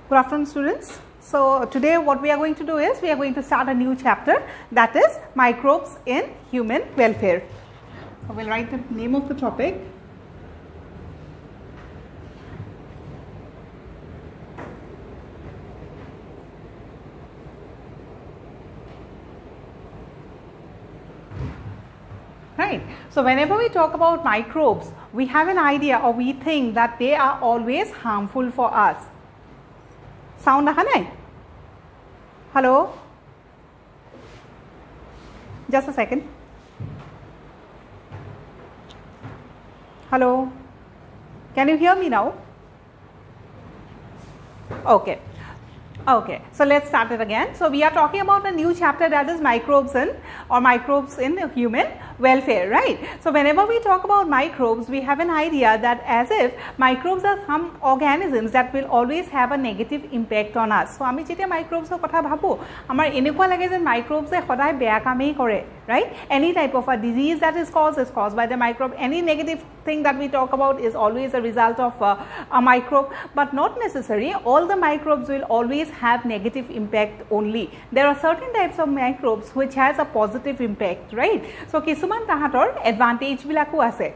Good afternoon, students. So today what we are going to do is we are going to start a new chapter, that is microbes in human welfare. So we'll write the name of the topic. Right. So whenever we talk about microbes, we have an idea or we think that they are always harmful for us. Sound aha nai? Hello? Just a second. Hello? Can you hear me now? Okay. Okay, so let's start it again. So we are talking about a new chapter, that is microbes in human welfare, right? So whenever we talk about microbes, we have an idea that as if microbes are some organisms that will always have a negative impact on us. So ami jetia microbes er kotha bhabo, amar enekwa lage je microbes e hodai beya kamei kore, right? Any type of a disease that is caused by the microbe. Any negative thing that we talk about is always a result of a microbe, but not necessary. All the microbes will always have negative impact only. There are certain types of microbes which has a positive impact, right? So kisuman tahator advantage bilako ase.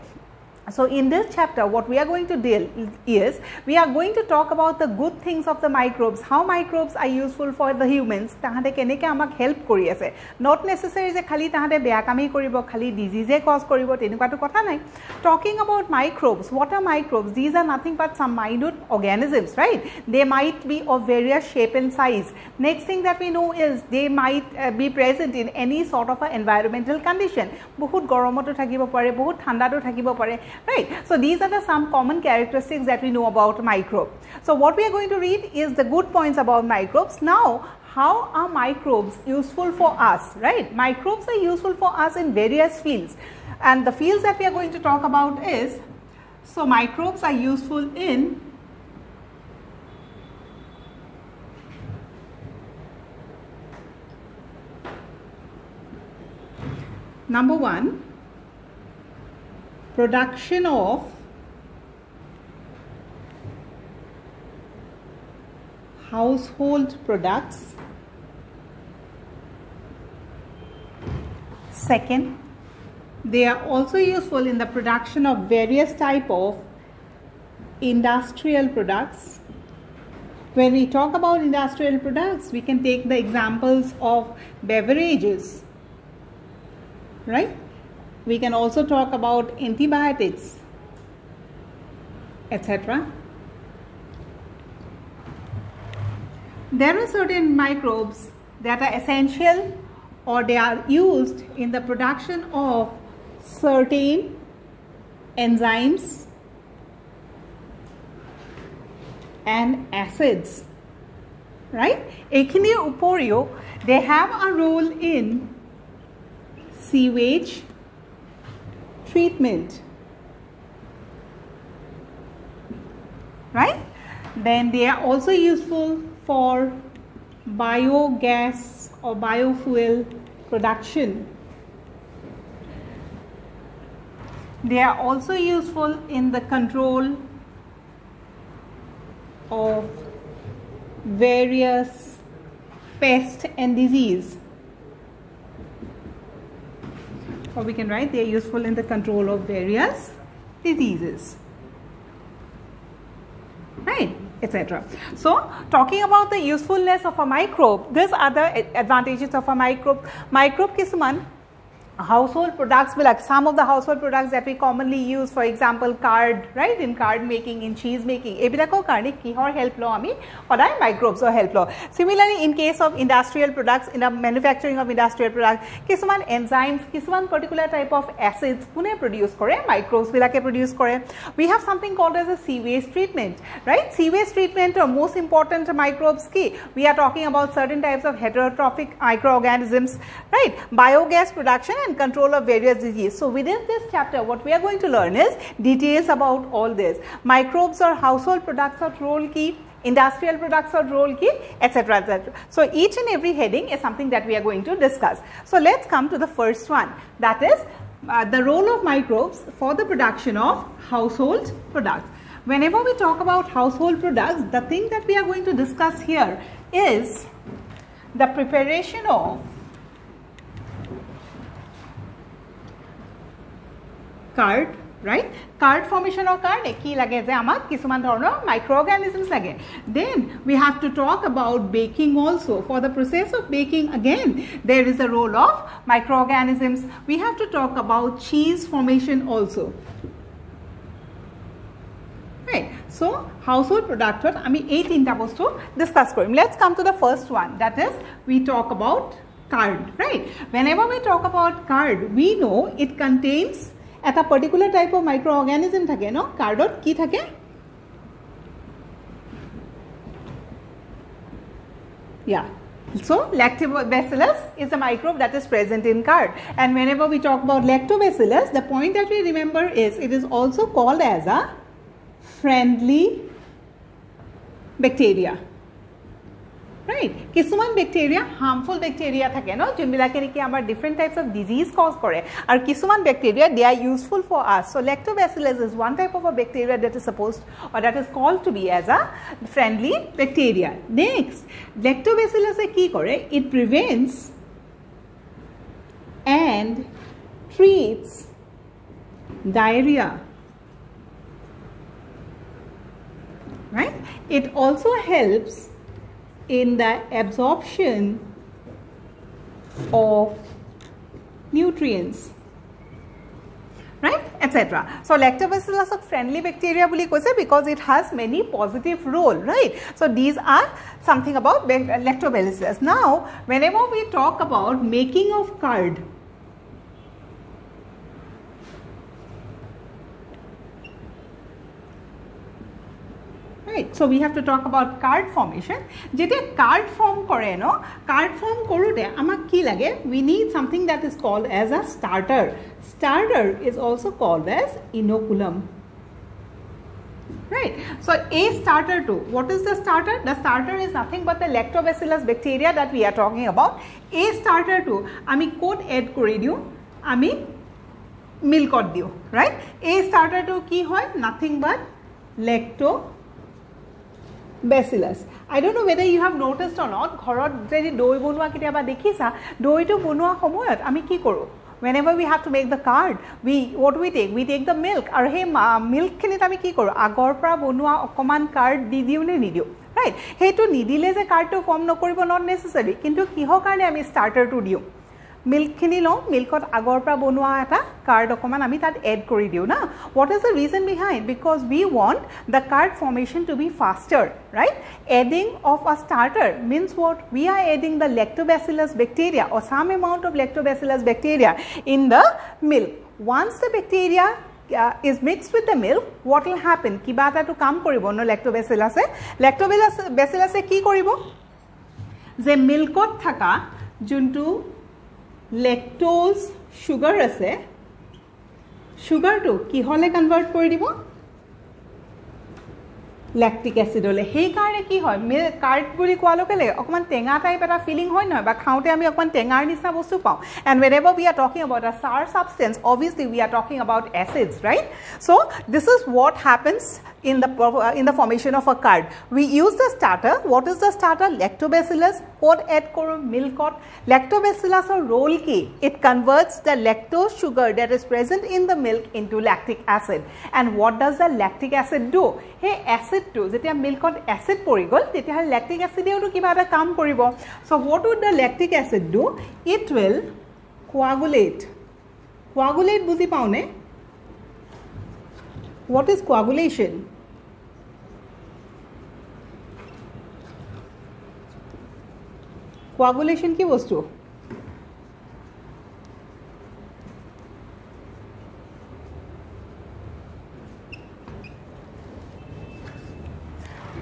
So in this chapter, what we are going to deal is, we are going to talk about the good things of the microbes, how microbes are useful for the humans, tahate keneke amak help kori ase. Not necessary je khali tahate beya kami koribo, khali disease cause koribo, tenukwa to kotha nai. Talking about microbes, what are microbes? These are nothing but some minute organisms, right? They might be of various shape and size. Next thing that we know is they might be present in any sort of a environmental condition. Bahut goromoto thakibo pare, bahut thanda to thakibo pare. Right. So these are the some common characteristics that we know about microbe. So what we are going to read is the good points about microbes. Now, how are microbes useful for us, right? Microbes are useful for us in various fields. And the fields that we are going to talk about is, so microbes are useful in number one, production of household products. Second, they are also useful in the production of various type of industrial products. When we talk about industrial products, we can take the examples of beverages, right? We can also talk about antibiotics, etc. There are certain microbes that are essential or they are used in the production of certain enzymes and acids, right? Ekhini uporio, they have a role in sewage treatment, right? Then they are also useful for biogas or biofuel production. They are also useful in the control of various pests and disease. Or we can write they are useful in the control of various diseases, right, etc. So talking about the usefulness of a microbe, these are the advantages of a microbe. Microbe kisuman household products, like some of the household products that we commonly use, for example card, right, in card making, in cheese making, ebilako karne kihor help lo ami hodai microbes or help lo. Similarly, in case of industrial products, in the manufacturing of industrial products, kisuman enzymes, kisuman particular type of acids kune produce kore, microbes bilake produce kore. We have something called as a sewage treatment, right? Sewage treatment or most important microbes ki, we are talking about certain types of heterotrophic microorganisms, right? Biogas production and control of various diseases. So within this chapter, what we are going to learn is details about all this. Microbes or household products or role ki, industrial products or role ki, etc., etc. So each and every heading is something that we are going to discuss. So let's come to the first one, that is the role of microbes for the production of household products. whenever we talk about household products, the thing that we are going to discuss here is the preparation of curd, right? Curd formation or curd ki lage je amak kisuman dhoroner microorganisms lage. Then we have to talk about baking also. For the process of baking, again there is a role of microorganisms. We have to talk about cheese formation also. Right. So household product ami ei tinta bostu discuss korim. Let's come to the first one, that is we talk about curd, right? Whenever we talk about curd, we know it contains at a particular type of microorganism thake, no? Cardot ki thake? Yeah. So lactobacillus is a microbe that is present in curd, and whenever we talk about lactobacillus, the point that we remember is it is also called as a friendly bacteria, right? Kisuman bacteria harmful bacteria thake, no? Junbilake niki amar different types of disease cause kore, ar kisuman bacteria they are useful for us. So lactobacillus is one type of a bacteria that is supposed or that is called to be as a friendly bacteria. Next, lactobacillus e ki kore? It prevents and treats diarrhea, right? It also helps in the absorption of nutrients, right, etc. So lactobacillus is friendly bacteria because it has many positive role, right? So these are something about lactobacillus. Now whenever we talk about making of curd, right, so we have to talk about curd formation. Jete curd form kore, no? Curd form korude amak ki lage? We need something that is called as a starter. Starter is also called as inoculum, right? So a starter too. What is the starter? The starter is nothing but the lactobacillus bacteria that we are talking about. A starter too ami code add kori diu, ami milk od diu, right? A starter too ki hoy? Nothing but lactobacillus. I don't know whether you have noticed or not, ঘৰত যদি দৈ বনোৱা কেতিয়াবা দেখিছা, দৈটো বনোৱা সময়ত আমি কি কৰো? Whenever we have to make the curd, what do we take? We take the milk. আৰু সেই milk খিনিত আমি কি কৰো? আগৰ পৰা বনোৱা অকমান curd দি দিও নে নিদিও, right? সেইটো নিদিলে যে curd টো ফৰ্ম নকৰিব, not necessary, কিন্তু কিহৰ কাৰণে আমি starter টো দিও? Milk khini lo, milkot agor pra bonua eta curd okoman ami tat add kori diu na. What is the reason behind? Because we want the curd formation to be faster, right? Adding of a starter means what? We are adding the lactobacillus bacteria or some amount of lactobacillus bacteria in the milk. Once the bacteria is mixed with the milk, what will happen? Kibata to come koribo no lactobacillus e. Lactobacillus e ki koribo? Je milkot thaka juntu lactose sugar ase, sugar to ki hole convert kori dibo? Lactic acid hole. Hei karone ki hoy? Curd buli kowa loke lage okman tenga type eta feeling hoy noy ba khaute ami okman tengar nisna bostu pao. And whenever we are talking about a sour substance, obviously we are talking about acids, right? So this is what happens in the formation of a curd. We use the starter. What is the starter? Lactobacillus. Code add koro milk or lactobacillus or role ki. It converts the lactose sugar that is present in the milk into lactic acid. And what does the lactic acid do? Hey, acid to jetia milk or acid porigol, tetia lactic acid e to kiba eta kaam koribo. So what would the lactic acid do? It will coagulate. Coagulate buzi paune. What is coagulation? Coagulation ki bostu?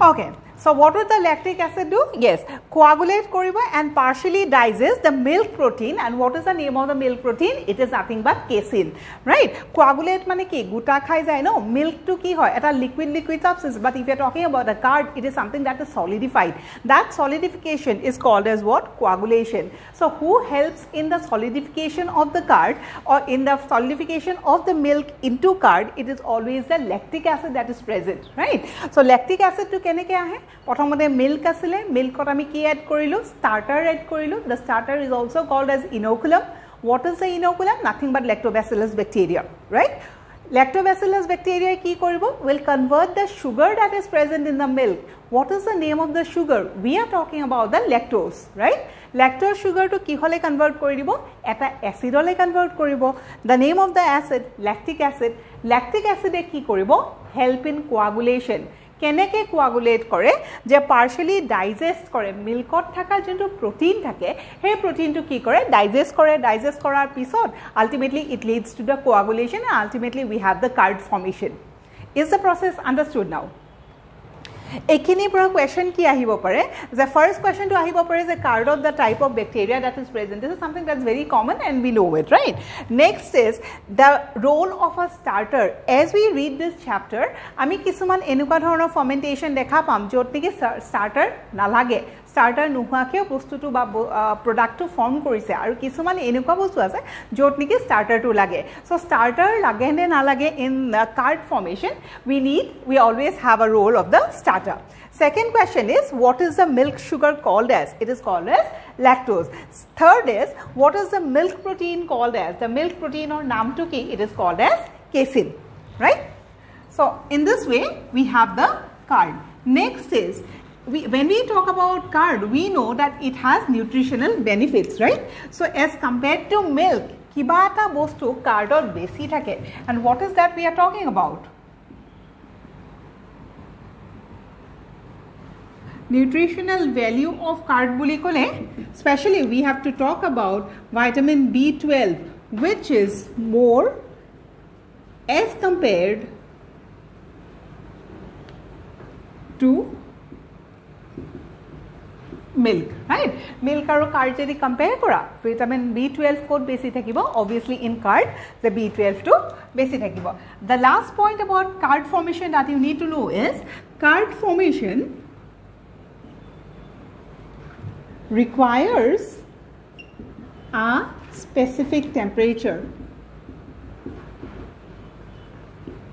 Okay, So what would the lactic acid do? Yes, coagulate koribo and partially digest the milk protein. And what is the name of the milk protein? It is nothing but casein, right? Coagulate mane ki guta khai jay no, milk to ki hoy eta liquid substance, but if you are talking about a curd, it is something that is solidified. That solidification is called as what? Coagulation. So who helps in the solidification of the curd or in the solidification of the milk into curd? It is always the lactic acid that is present, right? So lactic acid to kene kya hai? প্ৰথমতে milk asile, milk ot ami ki add korilu, starter add korilu. The starter is also called as inoculum. What is the inoculum? Nothing but lactobacillus bacteria, right? Lactobacillus bacteria ki koribo will convert the sugar that is present in the milk. What is the name of the sugar? We are talking about the lactose, right? Lactose sugar to ki hole convert koribo? Eta acid hole convert koribo. The name of the acid, lactic acid. Lactic acid e ki koribo? Help in coagulation. কেনেকে coagulate কৰে যে partially digest কৰে মিল্কত থাকা যোনটো protein থাকে সেই প্রোটিনটো কি কৰে ডাইজেস্ট কৰাৰ পিছত ultimately it leads to the coagulation and ultimately we have the curd formation. Is the process understood now? এখিনি পৰা question কি আহিব পাৰে the first question to আহিব পাৰে যে curd of the type of bacteria that is present. This is something that's very common and we know it, right? Next is the role of a starter. As we read this chapter আমি কিছুমান এনেকুৱা ধৰণৰ fermentation দেখা পাম য'ত নেকি starter নালাগে starter নোহোৱাকে বস্তুটো বা প্ৰডাক্টটো ফৰ্ম কৰিছে আৰু কিছুমান এনেকুৱা বস্তু আছে য'ত নেকি starterটো লাগে so starter লাগে নে নালাগে in curd formation we always have a role of the starter. Second question is what is the milk sugar called as? It is called as lactose. Third is what is the milk protein called as? The milk protein or naam to ki it is called as casein, right? So in this way we have the curd. Next is when we talk about curd, we know that it has nutritional benefits, right? So as compared to milk, kiba eta bostu curd or besi thake. And what is that we are talking about? Nutritional value of curd buli kole, especially we have to talk about vitamin B12, which is more as compared to milk, right? Milk aru curd jodi compare kora vitamin B12 code besi thakibo obviously in curd the B12 to besi thakibo. The last point about curd formation that you need to know is curd formation requires a specific temperature,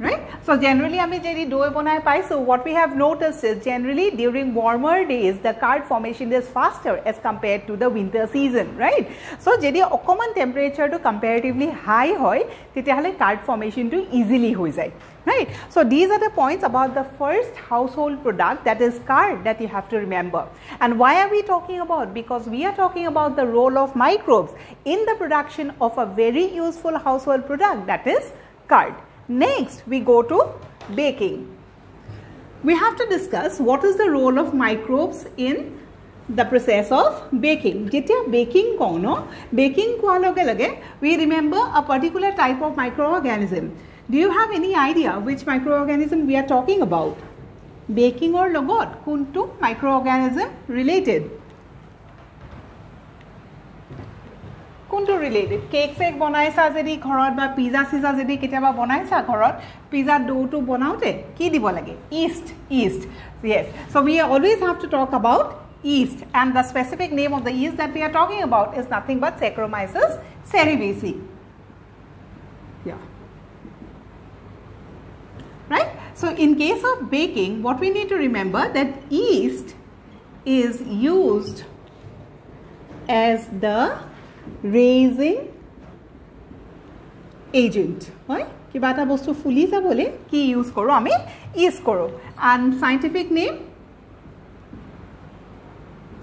right? So generally ami jedi dough banai pai so what we have noticed is generally during warmer days the curd formation is faster as compared to the winter season, right? So jedi okoman temperature to comparatively high hoy tetiahole curd formation to easily hoi jay, right? So these are the points about the first household product that is curd that you have to remember. And why are we talking about? Because we are talking about the role of microbes in the production of a very useful household product that is curd. Next we go to baking. We have to discuss what is the role of microbes in the process of baking. Jetia baking kono baking koa loge lage we remember a particular type of microorganism. Do you have any idea which microorganism we are talking about? Baking or logot kuntu microorganism related? Kuntu related? Cake sek bonaisa jedi ghorot ba pizza siza jedi ketaba bonaisa ghorot pizza dough to bonaute ki dibo lage? Yeast. Yes, so we always have to talk about yeast and the specific name of the yeast that we are talking about is nothing but Saccharomyces cerevisiae. Yeah, right? So in case of baking what we need to remember that yeast is used as the raising agent, right? Kiba eta bostu fuli jabole ki use koro ami yeast koro and scientific name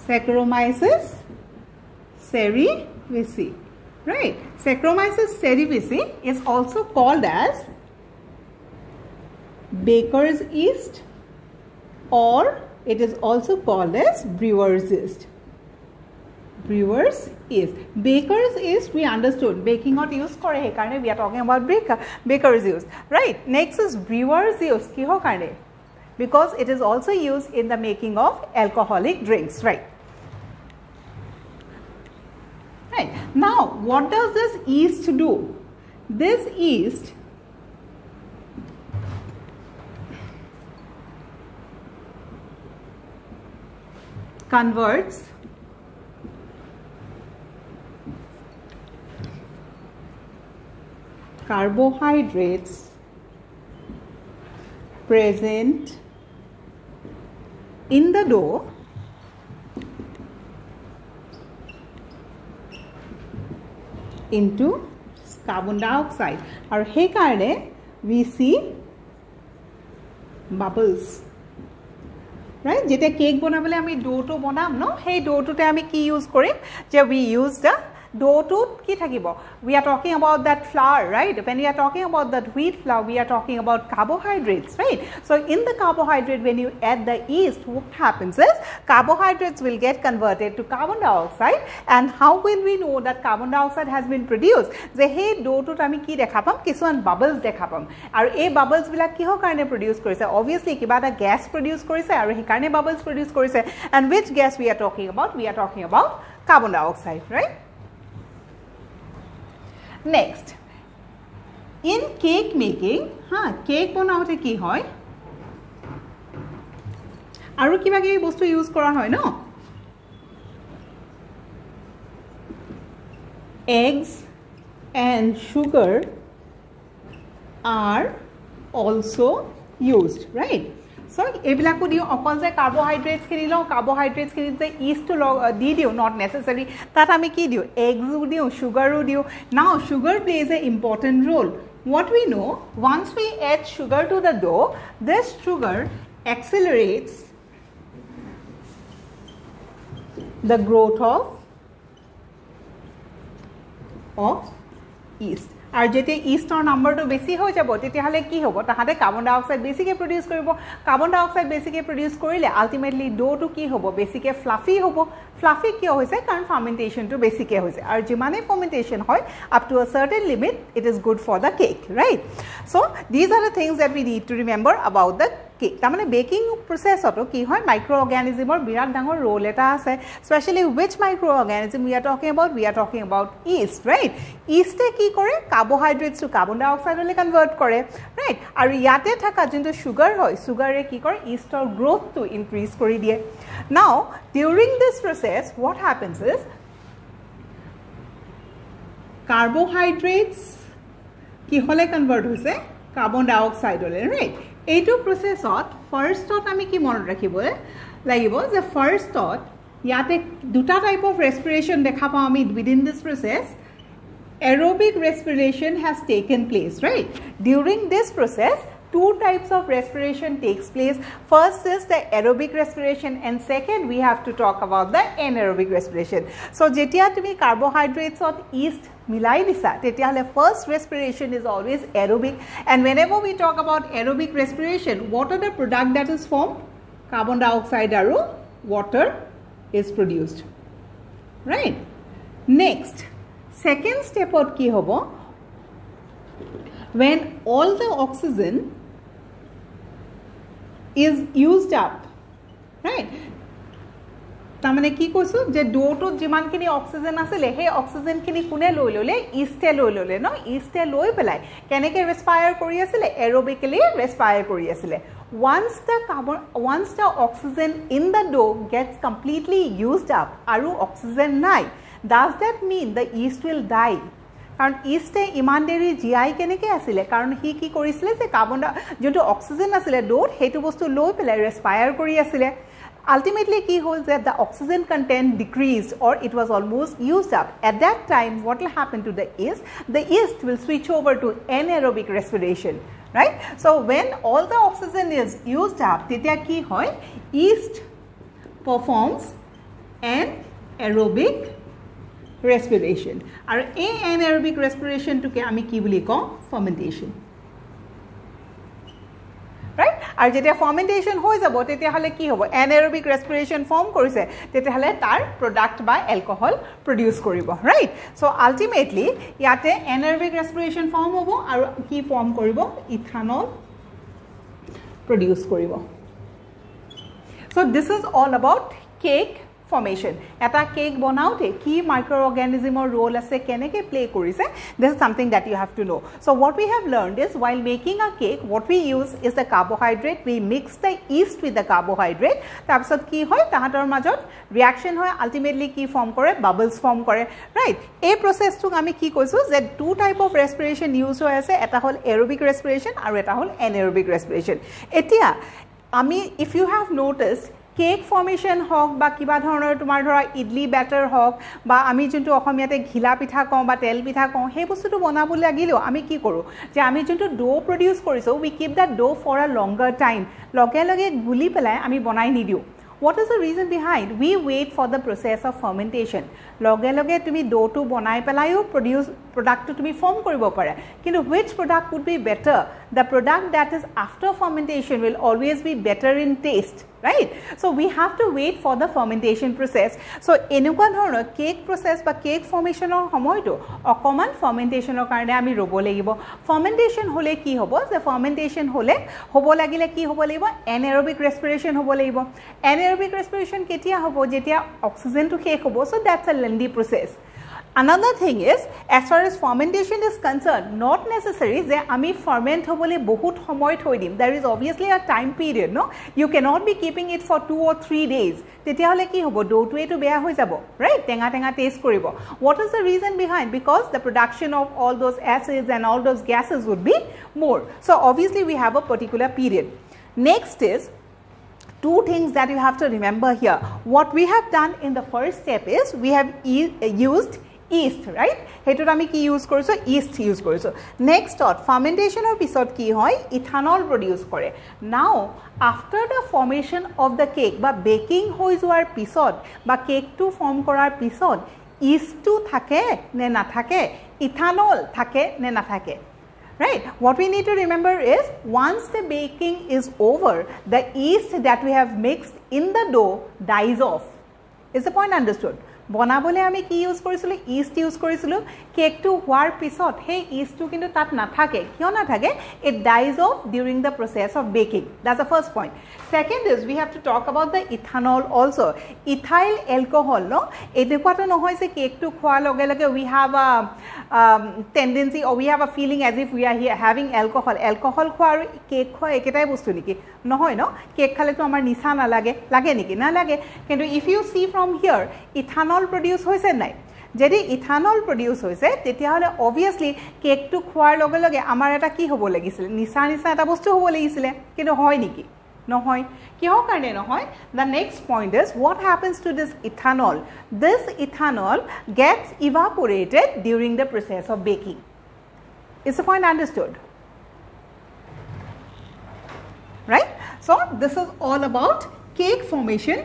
Saccharomyces cerevisiae, right? Saccharomyces cerevisiae is also called as baker's yeast or it is also called as brewer's yeast. Brewer's yeast. Baker's yeast we understood baking not use kore he karone we are talking about baker's yeast, right? Next is brewer's yeast kiho karone because it is also used in the making of alcoholic drinks, right? Right. Now, what does this yeast do? This yeast converts carbohydrates present in the dough into carbon dioxide. Or he karone we see bubbles, right? Jete cake bonabole ami dough to bonam no, hey dough to te ami ki use korim je we use the dough to ki thakibo. We are talking about that flour, right? When we are talking about that wheat flour, we are talking about carbohydrates, right? So in the carbohydrate, when you add the yeast, what happens is carbohydrates will get converted to carbon dioxide. And how will we know that carbon dioxide has been produced? Je hey dough to ami ki dekha pam, kisuan bubbles dekha pam. Aru ei bubbles bila kiho karone produce korise? Obviously kiba eta gas produce korise aru he karone bubbles produce korise. And which gas we are talking about? We are talking about carbon dioxide, right? Next, in cake making, cake bonaote ki hoy aru kiba kibi bostu use kora hoy no, eggs and sugar are also used, right? So ebilako dio okol je carbohydrates khini lo, carbohydrates khini je yeast to di dio, not necessary tat ami ki dio, eggs dio, sugar dio. Now sugar plays an important role. What we know, once we add sugar to the dough, this sugar accelerates the growth of yeast. আর যেতে ইস্টৰ নাম্বাৰটো বেছি হৈ যাব তেতিয়াহলে কি হ'ব, তাহাতে carbon dioxide বেছিকে প্ৰডিউস কৰিব। কাৰ্বন ডাইঅক্সাইড বেছিকে প্ৰডিউস কৰিলে আলটিমেটলি ডোটো কি হ'ব, বেছিকে ফ্লাফি হ'ব। ফ্লাফি কিয় হৈছে, কাৰণ ফাৰ্মেন্টেশনটো বেছিকে হৈছে, আৰু যিমানে ফাৰ্মেন্টেশন হয় up to a certain limit it is good for the cake, right? So these are the things that we need to remember about the cake. তাৰমানে বেকিং প্ৰচেছতো কি হয়, মাইক্ৰ অৰ্গানিজমৰ বিৰাট ডাঙৰ ৰোল এটা আছে। Specially which microorganism we are talking about yeast, right? ইষ্টে কি কৰে, কাৰ্বোহাইড্ৰেটছ টু কাৰ্বন ডাইঅক্সাইডলৈ কনভাৰ্ট কৰে, ৰাইট? আৰু ইয়াতে থকা যোনটো সুগাৰ হয়, সুগাৰে কি কৰে, ইষ্টৰ গ্ৰোথটো ইনক্ৰিজ কৰি দিয়ে। নাও ডিউৰিং দিছ প্ৰচেছ হোৱাট হেপেন্স ইজ কাৰ্বোহাইড্ৰেটছ কি হলে কনভাৰ্ট হৈছে, কাৰ্বন ডাইঅক্সাইডলৈ, ৰাইট? এইটো প্ৰচেছত ফাৰ্ষ্টত আমি কি মনত ৰাখিব লাগিব যে ফাৰ্ষ্টত ইয়াতে দুটা টাইপ অফ ৰেসপিৰেশন দেখা পাওঁ আমি উইদিন দিছ process. Aerobic respiration has taken place, right? During this process, two types of respiration takes place. First is the aerobic respiration, and second we have to talk about the anaerobic respiration. So jetia tumi carbohydrates or yeast milai disa tetiahole first respiration is always aerobic, and whenever we talk about aerobic respiration, what are the product that is formed? Carbon dioxide aru water is produced, right? Next, second step out ki hobo, when all the oxygen is used up, right? tamane ki koisu je dough to jiman kini oxygen asile he oxygen kini kune loi lole, yeast loi lole no, yeast loi pelai keneke respire kori asile, aerobically respire kori asile. Once the oxygen in the dough gets completely used up aru oxygen nai, does that mean the yeast will die? কাৰণ ইষ্টে ইমান দেৰি GI কেনেকৈ আছিলে, কাৰণ C কি কৰিছিলে যে carbon যোনটো oxygen আছিলে ডোট সেইটো বস্তু লৈ পেলাই ৰেসপায়াৰ কৰি আছিলে। Ultimately কি হ'ল যে the oxygen content decreased or it was almost used up. At that time what will happen to the yeast will switch over to anaerobic respiration, right? So when all the oxygen is used up তেতিয়া কি হয়, yeast performs an aerobic respiration, আর এই anaerobic respiration to ke ami ki boli ko, fermentation, right? আর যেটা fermentation হই যাব তেতিয়া হলে কি হবে, anaerobic respiration form করিছে তেতিয়া হলে তার প্রোডাক্ট বা অ্যালকোহল প্রডিউস করিব, রাইট? সো আলটিমেটলি ইয়াতে anaerobic respiration form হবো আর কি ফর্ম করিব, ইথানল প্রডিউস করিব, So this is all about cake formation. Eta cake banaute ki microorganism or role ase keneke play korise, this is something that you have to know. So what we have learned is while making a cake, what we use is the carbohydrate. We mix the yeast with the carbohydrate. tar pisot ki hoy tahator majot reaction hoy, ultimately ki form kore, bubbles form kore, right? A process to ami ki koisu that two type of respiration use hoy ase, eta hol aerobic respiration aru eta hol anaerobic respiration. Etia ami, if you have noticed, cake formation hok ba kiba dhoroner tumar dhora idli batter hok ba ami juntu okhomiyate ghila pitha ko ba tel pitha ko he bostu tu banabole lagilo ami ki koru je ami juntu dough produce koriso, we keep that dough for a longer time, loge loge guli pelai ami banai nidiu. What is the reason behind? We wait for the process of fermentation. Loge loge tumi dough tu banai pelayo produce product tu tumi form koribo pare, kintu which product would be better? The product that is after fermentation will always be better in taste, right? So we have to wait for the fermentation process. So enukwa dhoroner cake process ba cake formation or homoy to okoman fermentation or karone ami robo lagibo. Fermentation hole ki hobo? The fermentation hole hobo lagile ki hobo lagibo? Anaerobic respiration hobo lagibo. Anaerobic respiration ketia hobo jetia oxygen to cake hobo, so that's a lengthy process. Another thing is, as far as fermentation is concerned, not necessary that ami ferment hobole bahut homoy thoi dim. There is obviously a time period, no? You cannot be keeping it for 2 or 3 days. Tetia hole ki hobo, dough tu etu beya hoi jabo, right? Tenga tenga taste koribo. What is the reason behind? Because the production of all those acids and all those gases would be more. So obviously we have a particular period. Next is two things that you have to remember here. What we have done in the first step is we have used yeast, right? Hetu ami ki use koriso, yeast use koriso. Next thought, fermentation or pisot ki hoy, ethanol produce kore. Now after the formation of the cake ba baking hoi joar pisot ba cake to form korar pisot, yeast to thake ne na thake, ethanol thake ne na thake, right? What we need to remember is once the baking is over, the yeast that we have mixed in the dough dies off. Is the point understood? বনাবলে আমি কি use কৰিছিলো, ইষ্ট use কৰিছিলো, কেকটো হোৱাৰ পিছত সেই ইষ্টটো কিন্তু তাত নাথাকে, কিয় নাথাকে? It dies off during the process of baking. That's the first point. Second is we have to talk about the ethanol also. Ethyl alcohol, no? এনেকুৱাটো নহয় যে কেকটো খোৱাৰ লগে লগে we have a tendency or we have a feeling as if we are here having alcohol. Alcohol খোৱা আৰু cake খোৱা একেটাই বস্তু নেকি? নহয়, no? কেক খালে তো আমাৰ নিচা নালাগে, লাগে নেকি? নালাগে। কিন্তু if you see from here, ethanol produce hoise nai, jedi ethanol produce hoise tetia hole obviously cake to khwar loge loge amar eta ki hobo lagisile, nisa nisa eta bostu hobo lagisile, kintu hoy niki? Nohoy. Kiho karone nohoy? The next point is what happens to this ethanol? This ethanol gets evaporated during the process of baking. Is the point understood? Right? So this is all about cake formation.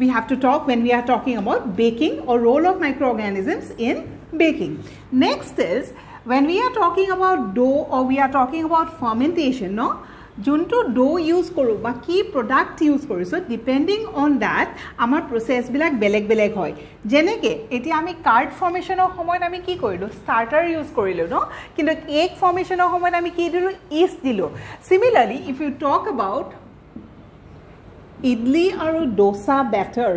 We have to talk when we are talking about baking or role of microorganisms in baking. Next is when we are talking about dough or we are talking about fermentation, no? Junto dough use koru ba ki product use koru, so depending on that amar process bilak beleg beleg hoy. Jeneke eti ami card formation or homoy ami ki korilu, starter use korilu, no? Kintu cake formation or homoy ami ki dilu, yeast dilu. Similarly, if you talk about idli aru dosa batter,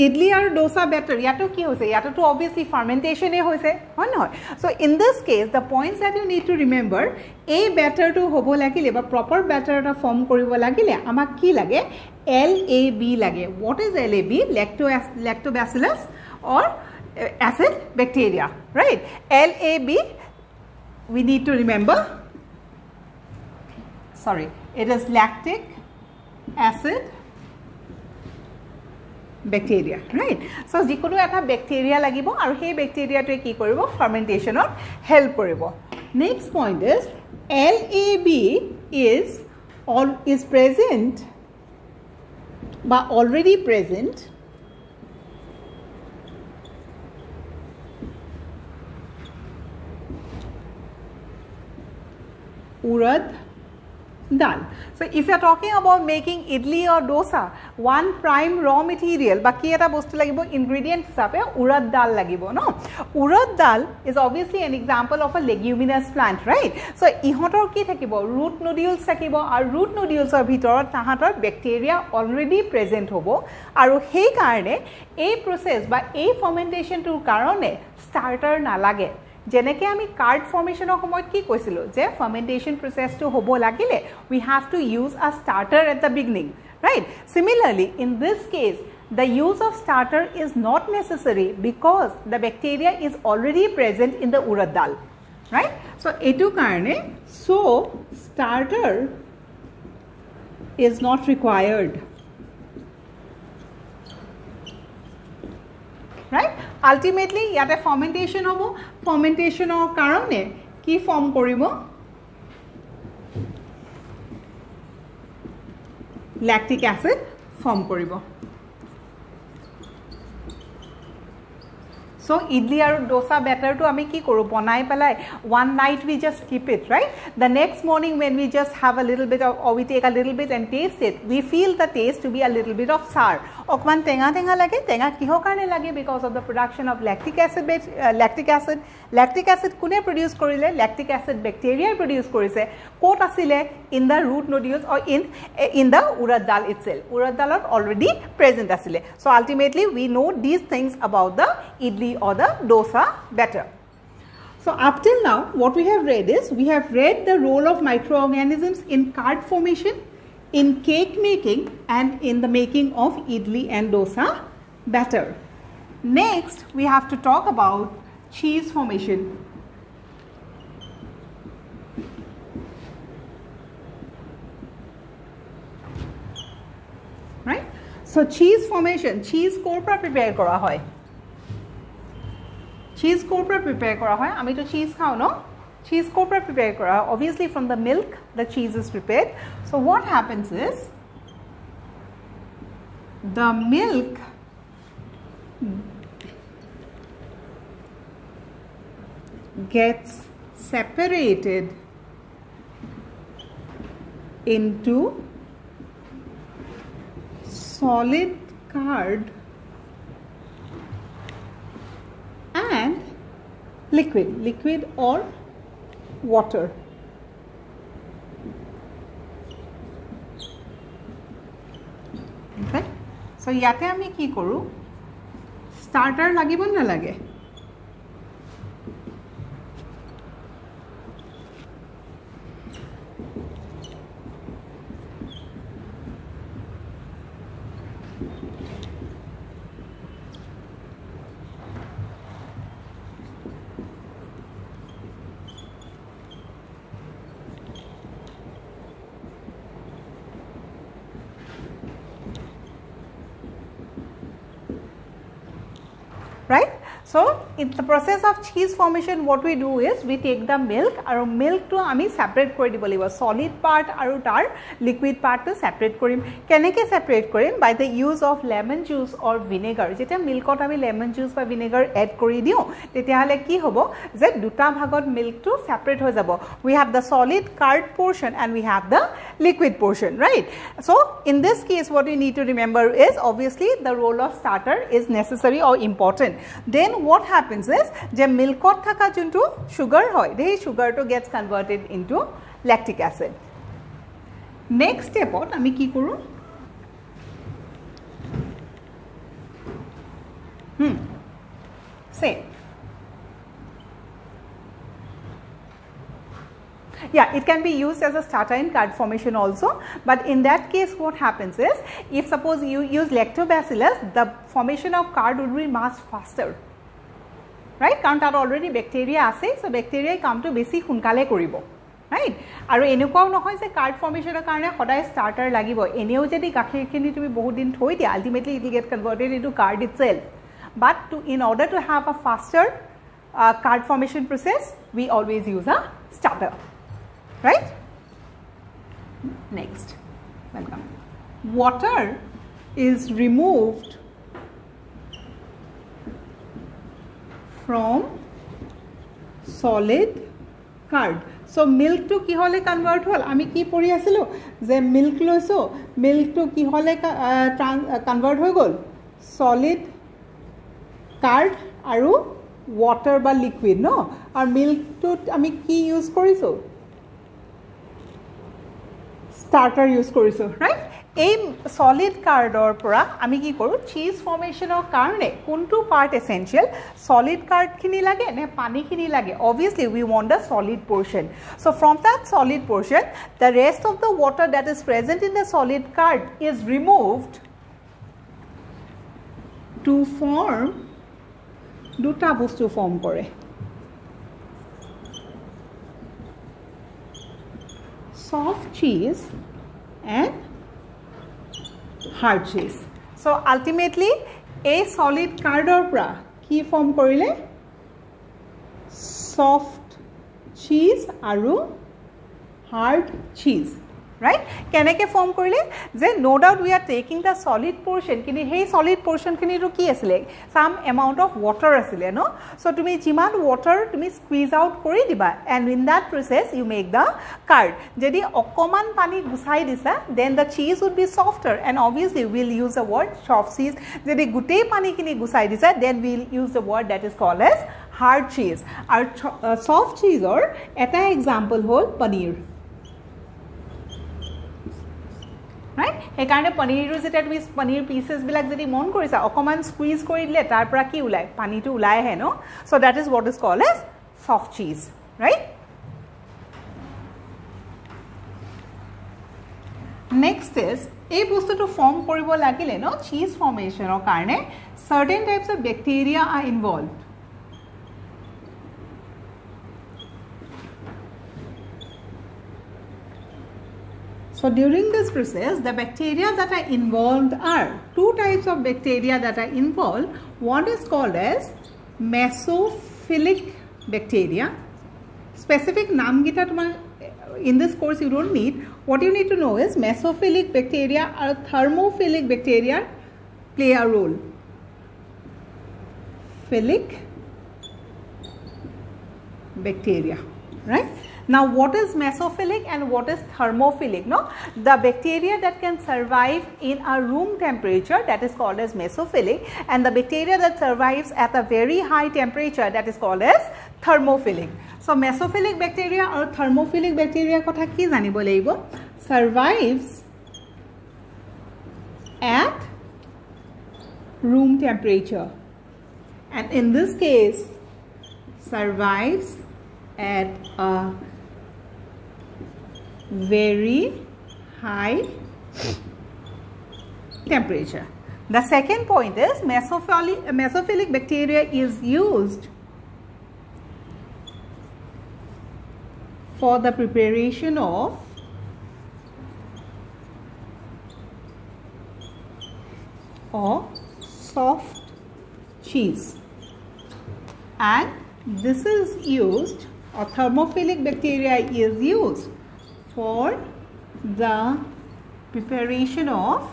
idli aru dosa batter yato ki hoise, yato to obviously fermentation e hoise, hoy noy? So in this case the points that you need to remember, a batter to hobo lagile ba proper batter ta form koribo lagile amak ki lage, LAB lage. What is LAB? Lactobacillus or acid bacteria, right? LAB we need to remember, sorry, it is lactic acid bacteria, right? So jikono eta bacteria lagibo aru he bacteria to ki koribo, fermentation or help koribo. Next point is LAB is present ba already present urad Dal. So if you are talking about making idli or dosa, one prime raw material, baki eta bostu lagibo ingredient hisabe urad dal lagibo, no? Urad dal is obviously an example of a leguminous plant, right? So ihotor ki thakibo root nodules thakibo, aru root nodules or bhitorot tahator bacteria already present hobo, aru hei karone ei process ba ei fermentation tur karone starter nalage. যেনেকে আমি card ফর্মেশনৰ সময়ত কি কৈছিলো যে fermentation প্রসেসটো হ'ব লাগিলে we have to use a starter at the beginning, right? Similarly, in this case the use of starter is not necessary because the bacteria is already present in the urad dal, right? So etu karone so starter is not required, right? Ultimately yate fermentation hobo, fermentation or karone ki form koribo lactic acid form koribo. So idli aru dosa batter to ami ki koru banai pelai one night we just keep it, right? The next morning when we just have a little bit of, or we take a little bit and taste it, we feel the taste to be a little bit of sour. Okman tenga tenga lage, tenga kiho karone lage? Because of the production of lactic acid. Lactic acid kune produce korile? Lactic acid bacteria produce korise. Kot asile in the root nodules or in the urad dal itself. Urad dal are already present asile. So ultimately we know these things about the idli or the dosa batter. So up till now what we have read is, we have read the role of microorganisms in card formation, in cake making and in the making of idli and dosa batter. Next we have to talk about cheese formation. Right? So cheese formation, cheese কৰ পৰা prepare কৰা হয়? Cheese কৰ পৰা prepare কৰা হয়? আমি তো cheese খাও no? Cheese কৰ পৰা prepare কৰা হয়? Obviously from the milk the cheese is prepared. So what happens is, the milk gets separated into solid card and liquid or water. Okay, so yate ami ki koru, starter lagibo na lage? Right? So in the process of cheese formation what we do is, we take the milk aru milk to ami separate kori dibo lagibo, solid part aru tar liquid part to separate korim. Keneke separate korim? By the use of lemon juice or vinegar. Jeta milk ot ami lemon juice ba vinegar add kori diu, tetia hale ki hobo je duta bhagot milk to separate ho jabo. We have the solid card portion and we have the liquid portion, right? So in this case what we need to remember is, obviously the role of starter is necessary or important. Then what happens is, je milkot thaka juntu sugar hoy, the sugar to gets converted into lactic acid. Next step ot ami ki koru, say yeah, it can be used as a starter in card formation also, but in that case what happens is, if suppose you use lactobacillus, the formation of card would be much faster, right? Karon tar already bacteria ase, so bacteria kaam to besi hunkale koribo, right? Aru enukwao nohoy je card formation er karone hoday starter lagibo, eneo jodi gakhir khini tumi bahut din thoi dia, ultimately it will get converted into card itself. But in order to have a faster card formation process, we always use a starter, right? Next, welcome. Water is removed from solid card. So milk to ki hole convert hol ami ki pori asilo je milk loiso milk to ki hole convert hoy gol solid card aru water ba liquid no ar milk to ami ki use koriso starter use koriso right এই solid card or pora ami ki koru cheese formation or karone kuntu part essential solid card khini lage ne pani khini lage obviously we want the solid portion so from that solid portion the rest of the water that is present in the solid card is removed to form দুটা বস্তু form করে soft cheese and hard cheese so ultimately a solid card or pra ki form korile soft cheese aru hard cheese right keneke form korile je no doubt we are taking the solid portion kini hey solid portion kini ru ki asile some amount of water asile no so tumi jiman water tumi squeeze out kori diba and in that process you make the card jodi okoman pani gusai disa then the cheese would be softer and obviously we'll use the word soft cheese jodi gutei pani kini gusai disa then we'll use the word that is called as hard cheese our soft cheese or eta example hol paneer right he karone paneer ru jeta tumi paneer pieces bilak jodi mon korisa okoman squeeze kori dile tar pora ki ulai pani tu ulai he no so that is what is called as soft cheese right next is ei bostu to form koribo lagile no cheese formation or karone certain types of bacteria are involved So during this process, the bacteria that are involved are two types of bacteria that are involved. One is called as mesophilic bacteria. Specific naam gita in this course you don't need. What you need to know is mesophilic bacteria or thermophilic bacteria play a role. Philic bacteria, right? Now what is mesophilic and what is thermophilic no the bacteria that can survive in a room temperature that is called as mesophilic and the bacteria that survives at a very high temperature that is called as thermophilic so mesophilic bacteria or thermophilic bacteria kotha ki janibo laibo survives at room temperature and in this case survives at a very high temperature. The second point is mesophilic bacteria is used for the preparation of soft cheese and this is used or thermophilic bacteria is used for the preparation of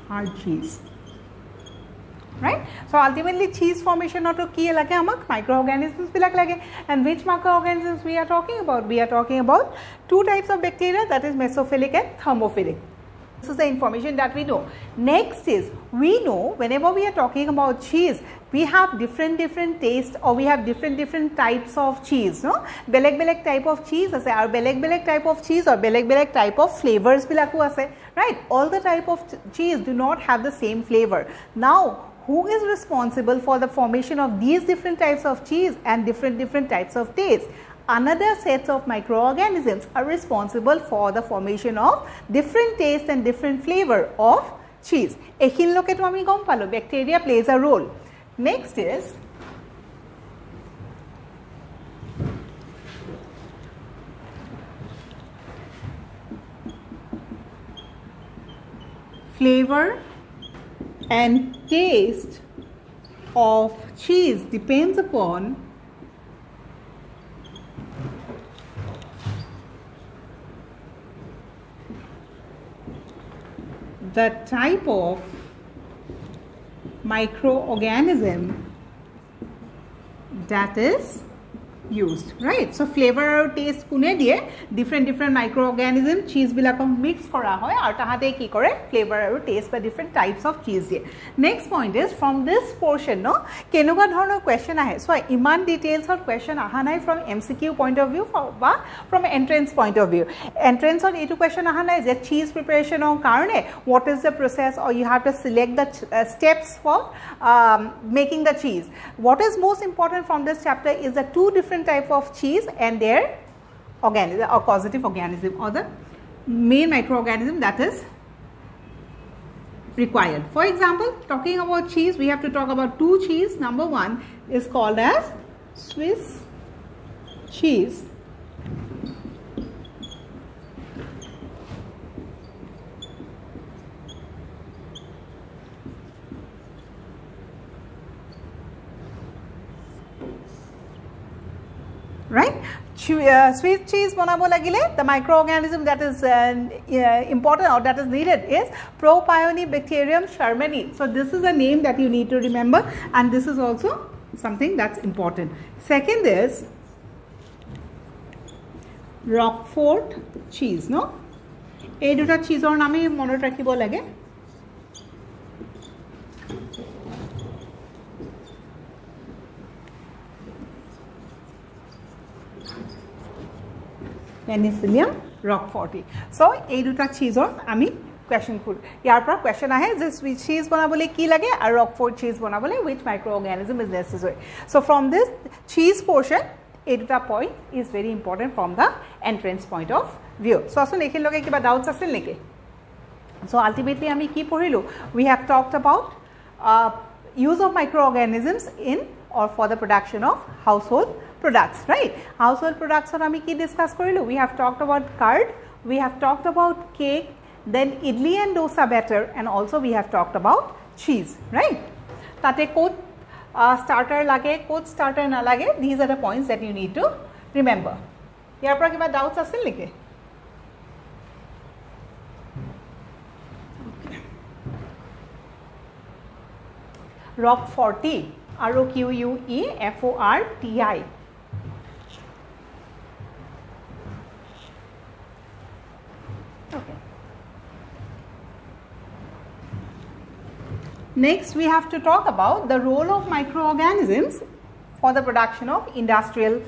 hard cheese right so ultimately cheese formation to ki lage amak microorganisms bilak lage and which microorganisms we are talking about two types of bacteria that is mesophilic and thermophilic. This is the information that we know. Next is we know whenever we are talking about cheese we have different taste or we have different types of cheese no beleg type of cheese ase ar beleg type of cheese or beleg type of flavors bilaku ase right all the type of cheese do not have the same flavor now who is responsible for the formation of these different types of cheese and different types of taste another sets of microorganisms are responsible for the formation of different taste and different flavor of cheese ekhin loke to ami gom palo bacteria plays a role next is flavor and taste of cheese depends upon the type of microorganism that is used, right? So flavor or taste kune diye different microorganism cheese bilakok mix kora hoy aru tahate ki kore flavor or taste ba different types of cheese diye. Next point is from this portion no kenuka dhoroner question ahe. So iman details or question aha nai from MCQ point of view ba from entrance point of view. Entrance or etu question aha nai je cheese preparation or karone what is the process, or you have to select the steps for making the cheese. What is most important from this chapter is the two different type of cheese and their organism or causative organism or the main microorganism that is required. For example, talking about cheese, we have to talk about two cheese. Number one is called as Swiss cheese. Right? Swiss cheese banabo lagile, the microorganism that is important or that is needed is Propionibacterium shermani. So this is a name that you need to remember, and this is also something that's important. Second is Roquefort cheese, no? Ei duta cheese or name monot rakhibo lage. Penicillium Roqueforti. So ei duta cheese or ami question could yar pra question ahe je Swiss cheese banabole ki lage ar Roquefort cheese banabole which microorganism is necessary. So from this cheese portion ei duta point is very important from the entrance point of view. So asun ekhil loge kiba doubts asil niki? So ultimately ami ki porilu, we have talked about use of microorganisms in or for the production of household products, right? Household products or ami ki discuss korilu. We have talked about curd, we have talked about cake, then idli and dosa batter, and also we have talked about cheese, right? Tate kot starter lage, kot starter na lage, these are the points that you need to remember. Yar pra kiba doubts asil niki? Okay. Roqueforti, ROQUEFORTI. Okay. Next, we have to talk about the role of microorganisms for the production of industrial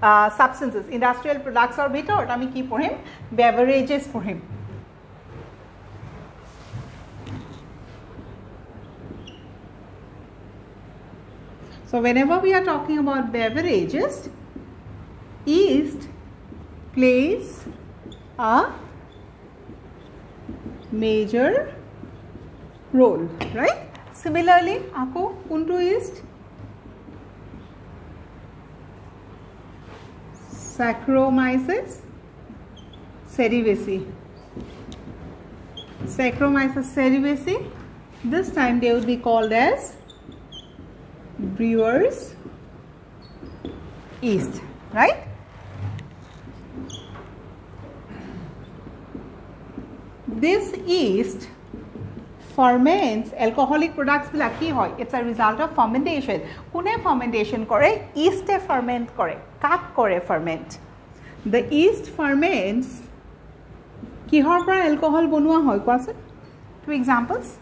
substances. Industrial products or bitor, ami ki porhim? Beverages porhim. So whenever we are talking about beverages, yeast plays a major role, right? Similarly, ako kuntu yeast, Saccharomyces cerevisiae. Saccharomyces cerevisiae, this time they will be called as brewer's yeast, right? This yeast ferments alcoholic products bilak ki hoy, it's a result of fermentation. Kune fermentation kore? Yeast ferment kore. Kak kore ferment. The yeast ferments kihor pra alcohol bonua hoy koason? Two examples.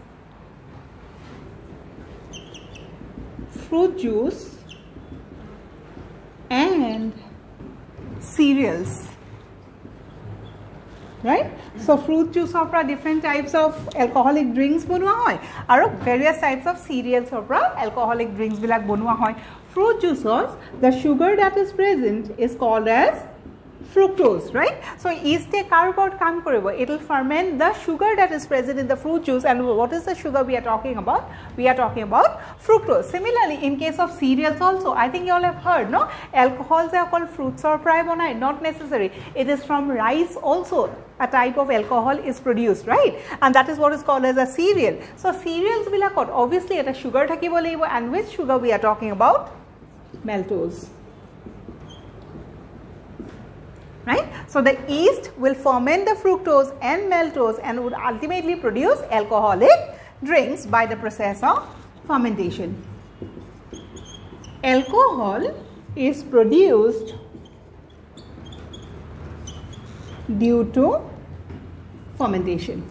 Fruit juice and cereals, right? So fruit juice opera different types of alcoholic drinks bonua hoy aru various types of cereals opera alcoholic drinks bilak bonua hoy. Fruit juices, the sugar that is present is called as fructose, right? So yeast kar upor kam koribo, it will ferment the sugar that is present in the fruit juice. And what is the sugar we are talking about? We are talking about fructose. Similarly, in case of cereals also, I think you all have heard, no? Alcohols are called fruits or pry bonai, not necessary. It is from rice also a type of alcohol is produced, right? And that is what is called as a cereal. So cereals bilakot obviously at a sugar thakibo laibo, and which sugar we are talking about? Maltose. Right? So the yeast will ferment the fructose and maltose and would ultimately produce alcoholic drinks by the process of fermentation. alcohol is produced due to fermentation.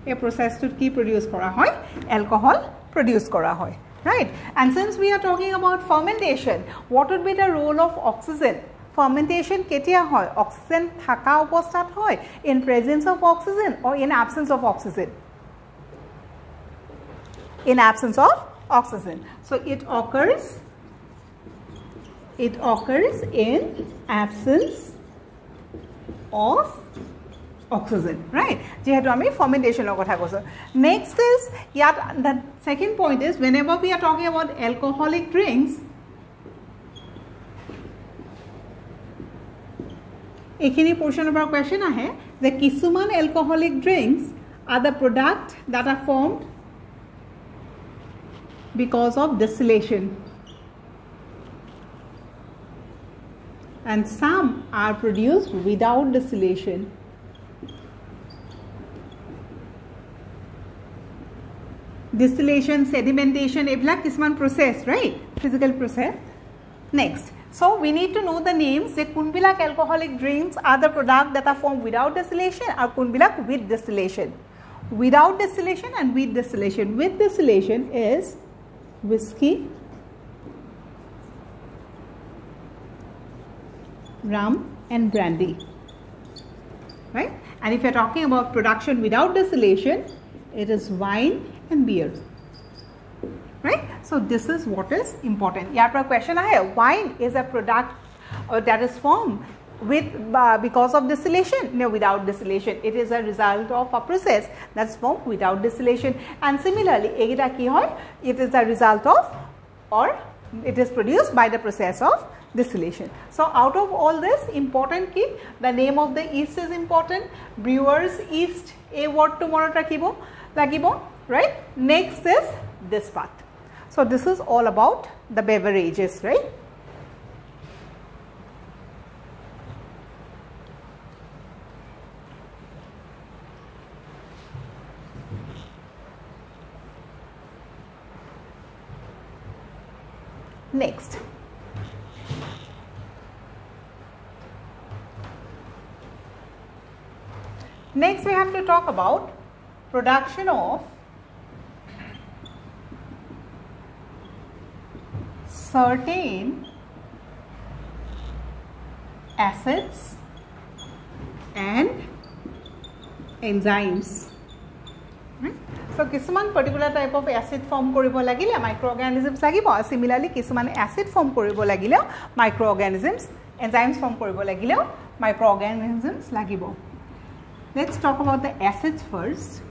A process to keep produce kora hoy, alcohol produce kora hoy, right? And since we are talking about fermentation, what would be the role of oxygen? Fermentation ketia hoy, oxygen thaka obostat hoy, in presence of oxygen or in absence of oxygen? In absence of oxygen. So it occurs in absence of oxygen, right? Jehetu ami fermentation log kotha koisu. Next is the second point is whenever we are talking about alcoholic drinks, ekhini portion of our question ahe the kisuman alcoholic drinks are the product that are formed because of distillation, and some are produced without distillation. Distillation, sedimentation, ebilak kisman process, right? Physical process. Next, so we need to know the names. The kunbilak alcoholic drinks are the product that are formed without distillation, or kunbilak with distillation. Without distillation and with distillation. With distillation is whiskey, rum and brandy, right? And if you are talking about production without distillation, it is wine and beer, right? So this is what is important. Yar question hai, wine is a product that is formed with because of distillation? No, without distillation. It is a result of a process that's formed without distillation. And similarly, egita ki hoy, it is the result of, or it is produced by the process of distillation. So out of all this, important ki the name of the yeast is important. Brewer's yeast, a word to mono lagibo, right? Next is this part. So this is all about the beverages, right? Next, we have to talk about production of certain acids and enzymes. Right? So kisuman particular type of acid form koribo lagile microorganisms lagibo. Similarly, kisuman acid form koribo lagile microorganisms, enzymes form koribo lagile microorganisms lagibo. Let's talk about the acids first.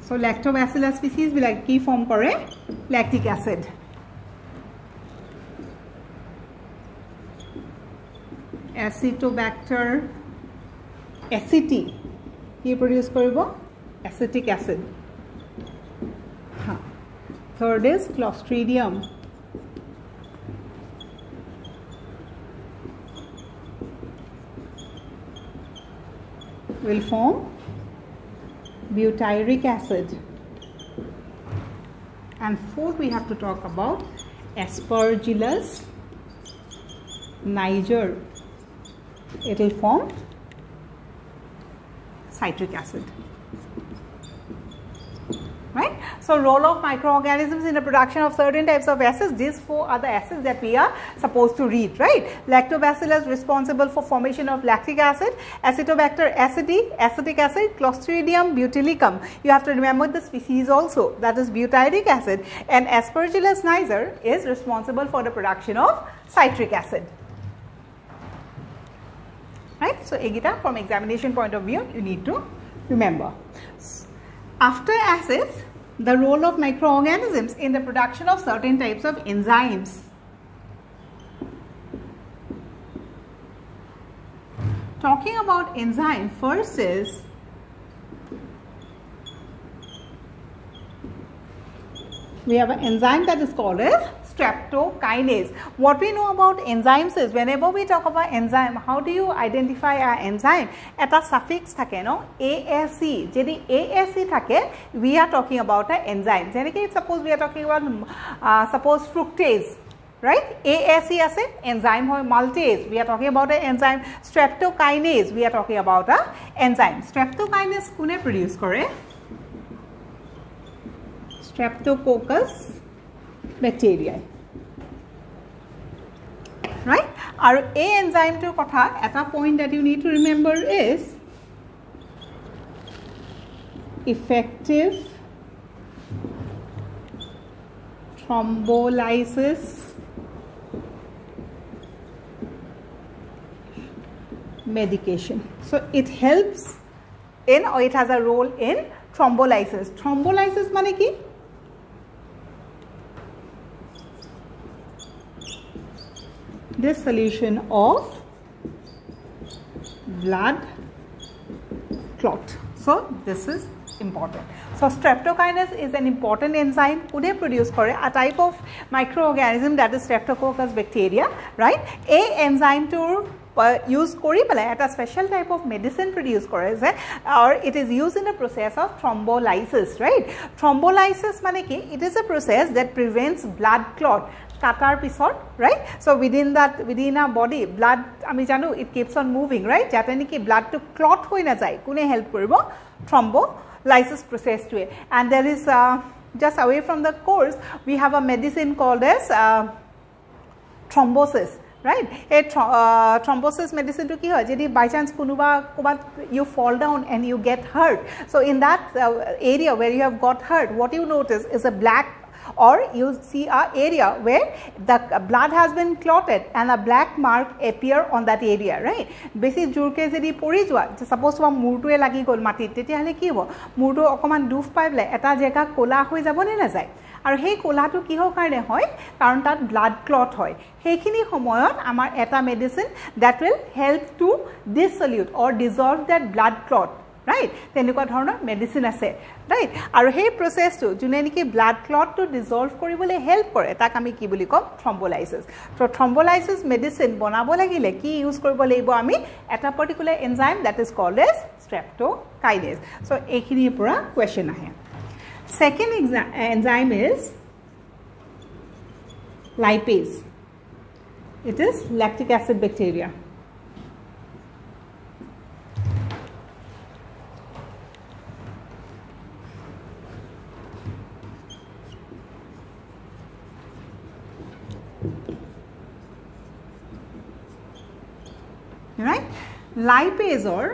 So lactobacillus species will like key form kore lactic acid. Acetobacter aceti he produce koribo acetic acid. Third is Clostridium. Will form butyric acid. And fourth, we have to talk about Aspergillus niger. It will form citric acid. Right? So role of microorganisms in the production of certain types of acids. These four are the acids that we are supposed to read, right? Lactobacillus responsible for formation of lactic acid, Acetobacter aceti, acetic acid, Clostridium butylicum. You have to remember the species also, that is butyric acid, and Aspergillus niger is responsible for the production of citric acid. Right? So egita from examination point of view you need to remember. After acids, the role of microorganisms in the production of certain types of enzymes. Talking about enzyme, first is we have an enzyme that is called as streptokinase. What we know about enzymes is whenever we talk about enzyme, how do you identify an enzyme? Eta suffix thake no, ASE. Jedi ASE thake, we are talking about an enzyme. Jenike suppose we are talking about suppose fructase. Right? ASE as an enzyme hoy, maltase, we are talking about an enzyme. Streptokinase, we are talking about an enzyme. Streptokinase kune produce kore? Streptococcus bacteria. Right? Our A enzyme to kotha, at a point that you need to remember is effective thrombolysis medication. So it helps in, or it has a role in thrombolysis. Thrombolysis mane ki? Dissolution of blood clot. So this is important. So streptokinase is an important enzyme. Kude produce kore a type of microorganism that is Streptococcus bacteria, right? A enzyme to use kori pala at a special type of medicine produce kore je, or it is used in the process of thrombolysis, right? Thrombolysis mane ki, it is a process that prevents blood clot. Katar pisot, right? So within our body, blood, ami janu, it keeps on moving, right? Jate niki blood to clot hoi na jai. Kune help koribo? Thrombolysis process to it. And there is just away from the course, we have a medicine called as thrombosis. Right? A thrombosis medicine to ki hoy, jedi by chance you fall down and you get hurt. So in that area where you have got hurt, what you notice is a black, or you see a area where the blood has been clotted and a black mark appear on that area, right? Besi jurke jedi pori jua, suppose tuma murtu e lagi gol mati, tetia hale ki hobo? Murtu okoman duf pai bole eta jega kola hoi jabo ne na jai? আৰু সেই কোলাটো কিহৰ কাৰণে হয় কাৰণ তাত blood clot হয় সেইখিনি সময়ত আমাৰ এটা medicine that will help to dissolute or dissolve that blood clot, right? তেনেকুৱা ধৰণৰ মেডিসিন আছে, right? আৰু সেই প্ৰসেসটো যোনে নেকি ব্লাড ক্লটটো ডিসলভ কৰিবলৈ হেল্প কৰে তাক আমি কি বুলি কম থ্ৰম্বোলাইসিস তো থ্ৰম্বোলাইসিস মেডিসিন বনাব লাগিলে কি ইউজ কৰিব লাগিব আমি এটা particular enzyme that is called as streptokinase so এইখিনিৰ পৰা কোৱেশ্চন আহে Second enzyme is lipase. It is lactic acid bacteria. Right? Lipase or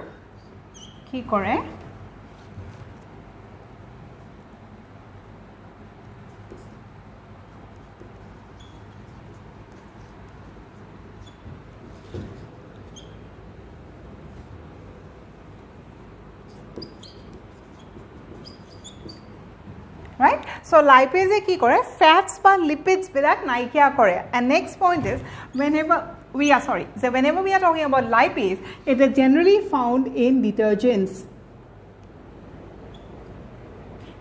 ki kore? Right? So lipase ki kore fats ba lipids bilak naikia kore and next point is whenever we are talking about lipase it is generally found in detergents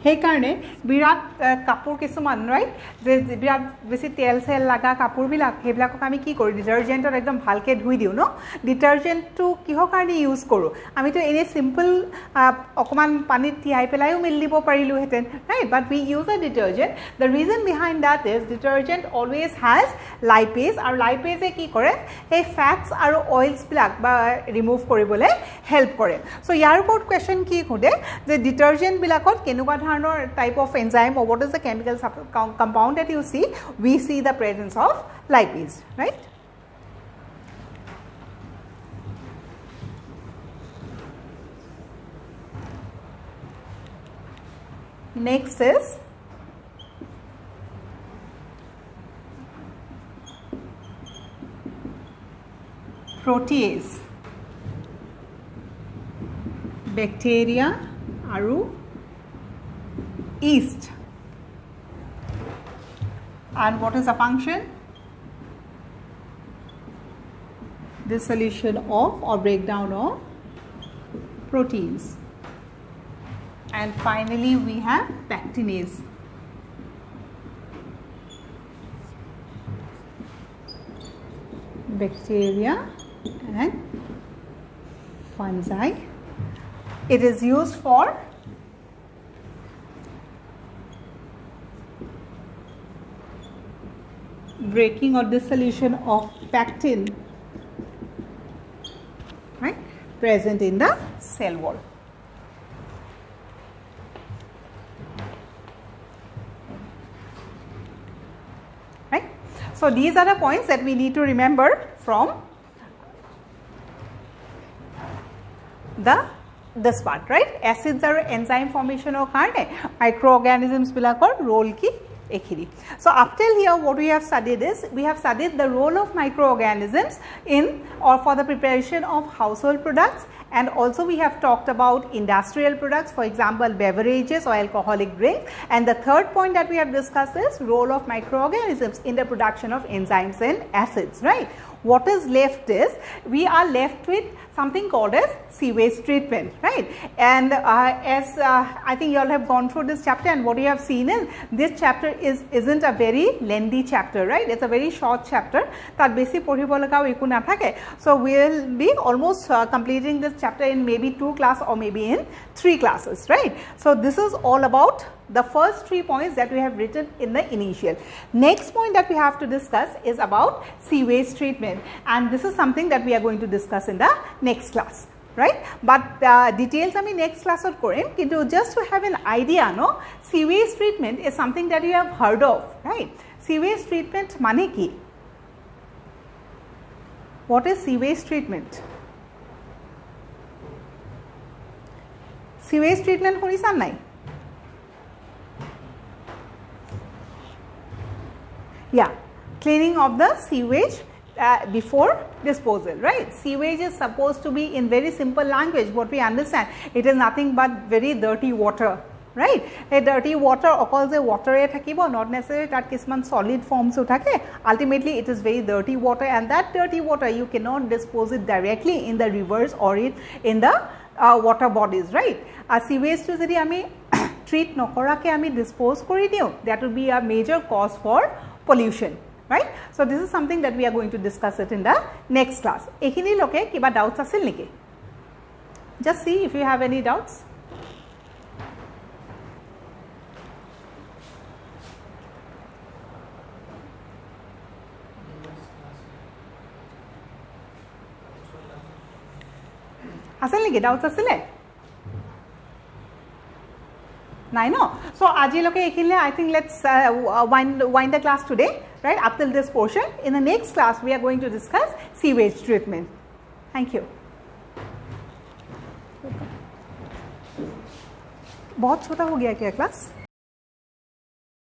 সেই কাৰণে বিৰাট কাপোৰ কিছুমান right যে বিৰাট বেছি তেল sell লাগা কাপোৰ বিলাক হেবিলাকক আমি কি কৰো ডিটারজেন্টত একদম ভালকে ধুই দিও ন ডিটারজেন্টটো কিহৰ কাৰণে ইউজ কৰো আমি তো এনে সিম্পল অকমান পানীত তিয়াই পেলাইও মেল দিব পাৰিলো হেতেন right but we use a detergent the reason behind that is detergent always has lipase আৰু লাইপেজে কি কৰে এই ফ্যাটস আৰু অয়েলস বিলাক বা ৰিমুভ কৰিবলৈ হেল্প কৰে সো ইয়াৰ ওপৰত কোৱেশ্চন কি খুদে যে ডিটারজেন্ট বিলাকত কেনেকুৱা type of enzyme or what is the chemical compound that you see we see the presence of lipase right next is protease bacteria aru yeast and what is the function dissolution of or breakdown of proteins and finally we have pectinase bacteria and fungi. It is used for breaking or dissolution of pectin, right, present in the cell wall. Right. So these are the points that we need to remember from this part, right? Acids are enzyme formation or microorganisms bilakor role ki ekhini. So up till here what we have studied is, we have studied the role of microorganisms in or for the preparation of household products, and also we have talked about industrial products, for example beverages or alcoholic drinks, and the third point that we have discussed is role of microorganisms in the production of enzymes and acids, right? What is left is, we are left with something called as sewage treatment, right? And as I think you all have gone through this chapter, and what you have seen is, this chapter isn't a very lengthy chapter, right? It's a very short chapter. Tar besi poribo lagao eku nathake. So we will be almost completing this chapter in maybe 2 classes or maybe in 3 classes, right? So this is all about the first 3 points that we have written in the initial. Next point that we have to discuss is about sewage treatment, and this is something that we are going to discuss in the next class, right? But details I mean next class or korim, kintu just to have an idea, no, sewage treatment is something that you have heard of, right? Sewage treatment mane ki? What is sewage treatment? Sewage treatment horisan nai? Yeah, cleaning of the sewage before disposal, right? Sewage is supposed to be, in very simple language, what we understand, it is nothing but very dirty water, right? A dirty water occurs a water thakibo, not necessarily that kisman solid forms uthake. Ultimately it is very dirty water, and that dirty water you cannot dispose it directly in the rivers or in the water bodies, right? Sewage to jodi ami treat nokorake ami dispose kori diu, that will be a major cause for pollution, right? So this is something that we are going to discuss it in the next class. Ekhini loke kiba doubts asil niki? Just see if you have any doubts. Asil niki doubts asile? No. So ajiloke ekhile, I think let's wind the class today, right? Up till this portion. In the next class we are going to discuss sewage treatment. Thank you. बहुत छोटा हो गया क्या class?